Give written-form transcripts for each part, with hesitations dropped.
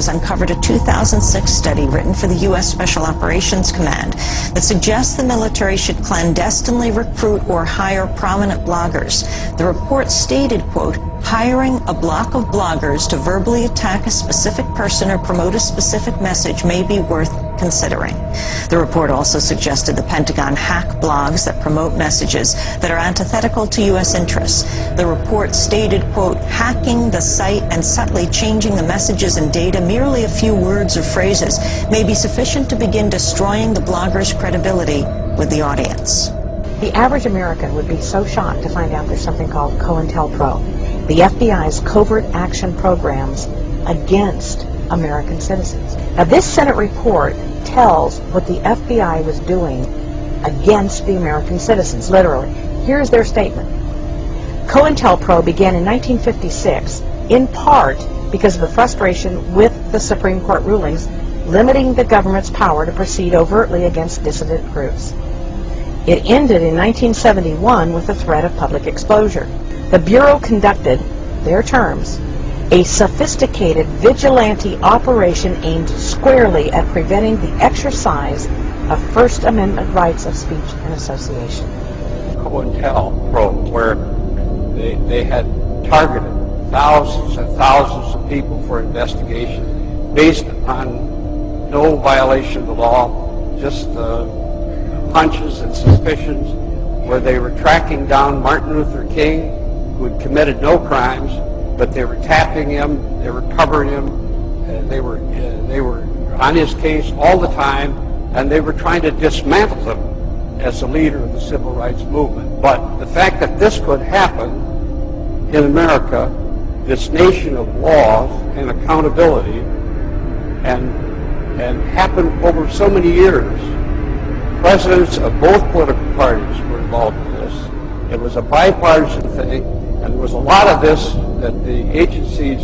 has uncovered a 2006 study written for the U.S. Special Operations Command that suggests the military should clandestinely recruit or hire prominent bloggers. The report stated, quote, hiring a block of bloggers to verbally attack a specific person or promote a specific message may be worth considering. The report also suggested the Pentagon hack blogs that promote messages that are antithetical to U.S. interests. The report stated, quote, hacking the site and subtly changing the messages and data, merely a few words or phrases, may be sufficient to begin destroying the blogger's credibility with the audience. The average American would be so shocked to find out there's something called COINTELPRO, the FBI's covert action programs against American citizens. Now, this Senate report tells what the FBI was doing against the American citizens, literally. Here's their statement. COINTELPRO began in 1956, in part because of the frustration with the Supreme Court rulings limiting the government's power to proceed overtly against dissident groups. It ended in 1971 with the threat of public exposure. The Bureau conducted, their terms, a sophisticated vigilante operation aimed squarely at preventing the exercise of First Amendment rights of speech and association. COINTELPRO, where they had targeted thousands and thousands of people for investigation based upon no violation of the law, just hunches and suspicions, where they were tracking down Martin Luther King, who had committed no crimes, but they were tapping him, they were covering him, they were on his case all the time, and they were trying to dismantle him as a leader of the civil rights movement. But the fact that this could happen in America, this nation of laws and accountability, and happen over so many years. Presidents of both political parties were involved in this. It was a bipartisan thing, and there was a lot of this that the agencies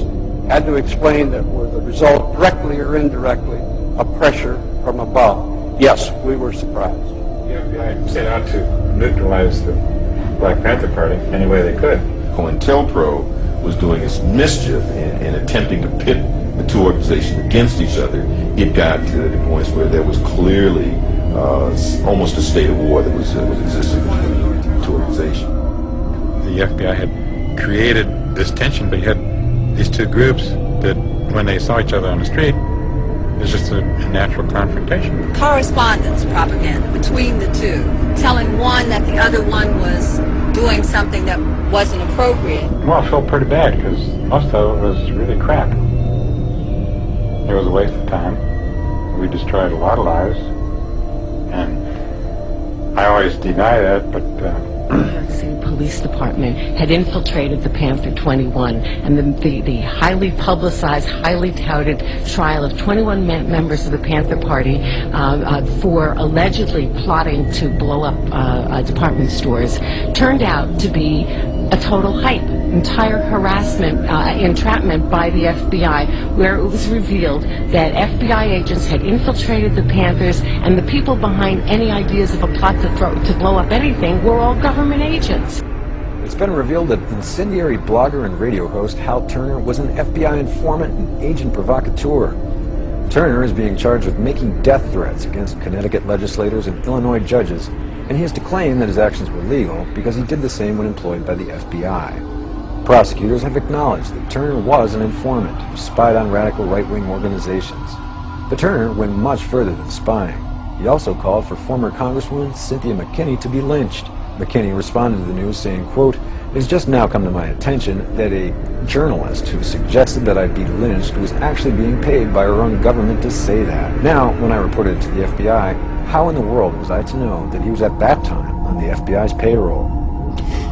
had to explain that were the result, directly or indirectly, of pressure from above. Yes, we were surprised. The FBI set out to neutralize the Black Panther Party any way they could. COINTELPRO was doing its mischief in attempting to pit the two organizations against each other. It got to the points where there was clearly almost a state of war that was existing between the two organizations. The FBI had created this tension, but you had these two groups that, when they saw each other on the street, it was just a natural confrontation. Correspondence propaganda between the two, telling one that the other one was doing something that wasn't appropriate. Well, I felt pretty bad because most of it was really crap. It was a waste of time. We destroyed a lot of lives, and I always deny that, but City Police Department had infiltrated the Panther 21, and the highly publicized, highly touted trial of 21 members of the Panther Party for allegedly plotting to blow up department stores turned out to be a total hype, entire harassment, entrapment by the FBI, where it was revealed that FBI agents had infiltrated the Panthers, and the people behind any ideas of a plot to blow up anything were all government agents. It's been revealed that incendiary blogger and radio host Hal Turner was an FBI informant and agent provocateur. Turner is being charged with making death threats against Connecticut legislators and Illinois judges, and he has to claim that his actions were legal because he did the same when employed by the FBI. Prosecutors have acknowledged that Turner was an informant who spied on radical right-wing organizations. But Turner went much further than spying. He also called for former Congresswoman Cynthia McKinney to be lynched. McKinney responded to the news saying, quote, "It has just now come to my attention that a journalist who suggested that I be lynched was actually being paid by our own government to say that. Now, when I reported it to the FBI, how in the world was I to know that he was at that time on the FBI's payroll?"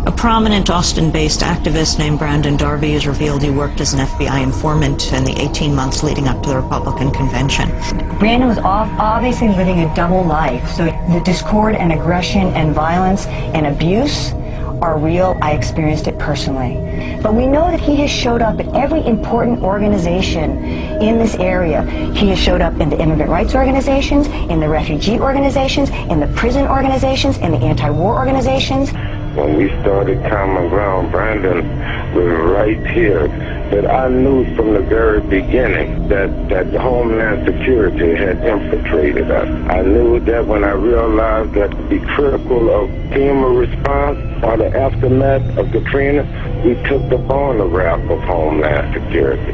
A prominent Austin-based activist named Brandon Darby has revealed he worked as an FBI informant in the 18 months leading up to the Republican convention. Brandon was obviously living a double life, so the discord and aggression and violence and abuse are real. I experienced it personally. But we know that he has showed up at every important organization in this area. He has showed up in the immigrant rights organizations, in the refugee organizations, in the prison organizations, in the anti-war organizations. when we started Common Ground, Brandon was right here. But I knew from the very beginning that Homeland Security had infiltrated us. I knew that when I realized that to be critical of FEMA response or the aftermath of Katrina, we took the bonus wrap of Homeland Security.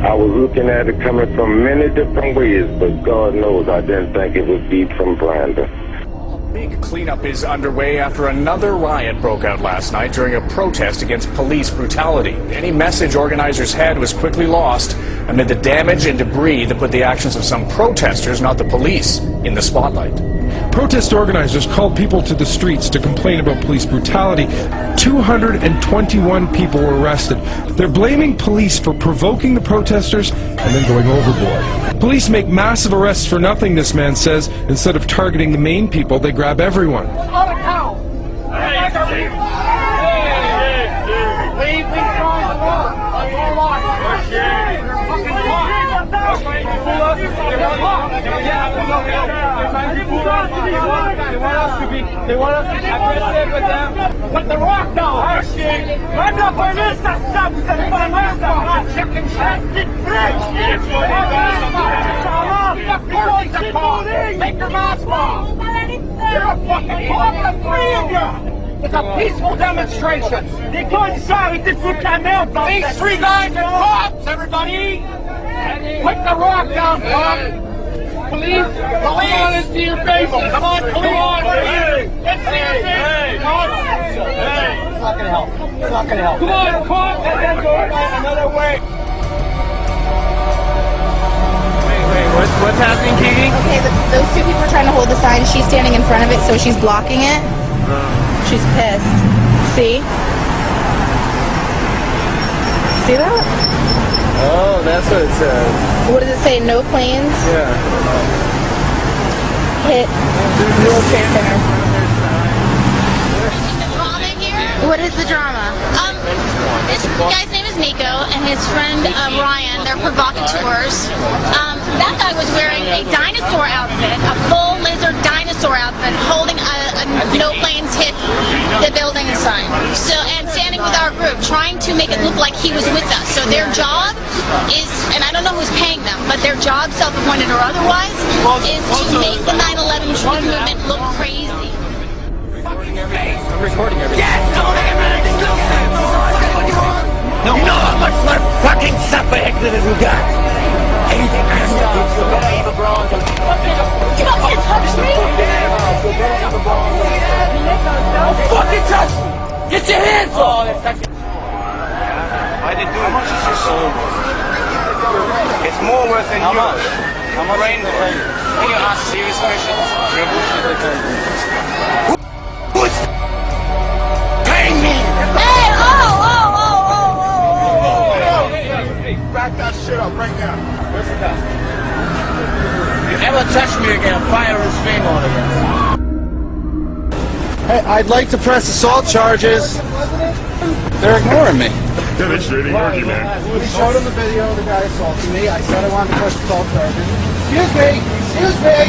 I was looking at it coming from many different ways, but God knows I didn't think it would be from Brandon. Big cleanup is underway after another riot broke out last night during a protest against police brutality. Any message organizers had was quickly lost amid the damage and debris that put the actions of some protesters, not the police, in the spotlight. Protest organizers called people to the streets to complain about police brutality. 221 people were arrested. They're blaming police for provoking the protesters and then going overboard. Police make massive arrests for nothing, this man says. Instead of targeting the main people, they grab everyone. They want us to be aggressive with them. Put the rock down. Make your mask off. You're a fucking problem, three of you. It's a peaceful demonstration. These three guys are cops, everybody. Put the rock down, Bob. Police, it's to your face. Come on, police. It's to your face. It's not going to help. It's not going to help. Come on, cops, and then go another way. What's happening, Katie? Okay, those two people are trying to hold the sign. She's standing in front of it, so she's blocking it. She's pissed. See? See that? Oh, that's what it says. What does it say? No planes? Yeah. Hit World Trade Center. What is the drama? This guy's name is Nico, and his friend Ryan, they're Provocateurs. That guy was wearing a dinosaur outfit, a full lizard dinosaur outfit, holding a no planes hit the building sign. So, and standing with our group, trying to make it look like he was with us. So their job is, and I don't know who's paying them, but their job, self-appointed or otherwise, is to make the 9/11 truth movement look crazy. I'm recording everything. Yes, don't everything exclusive. No. You know how much less fucking suffix that we got? You can't touch me. Fucking touch me. Get your hands off. I didn't do it. How much is your soul? It's more worth than yours. How much is it? Can you ask serious questions? Who's paying me? Hey, Hey, back that shit up right now. Listen up. You ever touch me again, fire his finger on again. Hey, I'd like to press assault charges. They're ignoring me. Demonstrating argument. We showed him the video of the guy assaulting me. I said I wanted to press assault charges. Excuse me! Excuse me!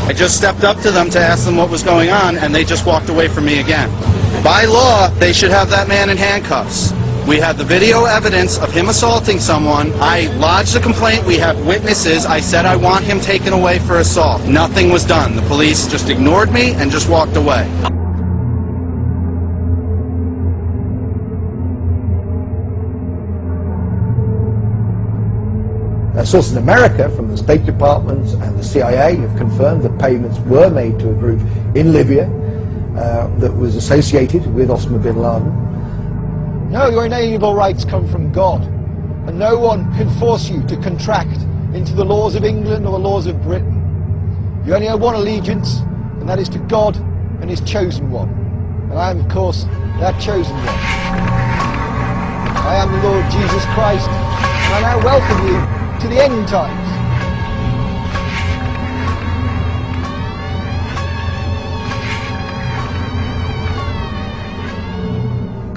I just stepped up to them to ask them what was going on, and they just walked away from me again. By law, they should have that man in handcuffs. We had the video evidence of him assaulting someone. I lodged a complaint. We have witnesses. I said I want him taken away for assault. Nothing was done. The police just ignored me and just walked away. Sources in America from the State Department and the CIA have confirmed that payments were made to a group in Libya that was associated with Osama bin Laden. No, your inalienable rights come from God, and no one can force you to contract into the laws of England or the laws of Britain. You only have one allegiance, and that is to God and His chosen one. And I am, of course, that chosen one. I am the Lord Jesus Christ, and I now welcome you to the end times.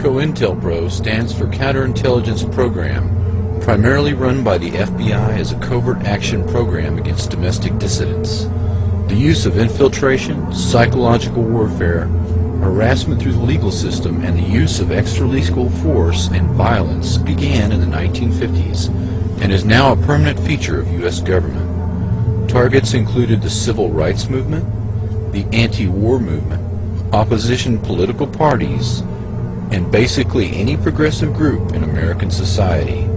COINTELPRO stands for Counterintelligence Program, primarily run by the FBI as a covert action program against domestic dissidents. The use of infiltration, psychological warfare, harassment through the legal system, and the use of extra-lethal force and violence began in the 1950s and is now a permanent feature of U.S. government. Targets included the civil rights movement, the anti-war movement, opposition political parties, and basically any progressive group in American society.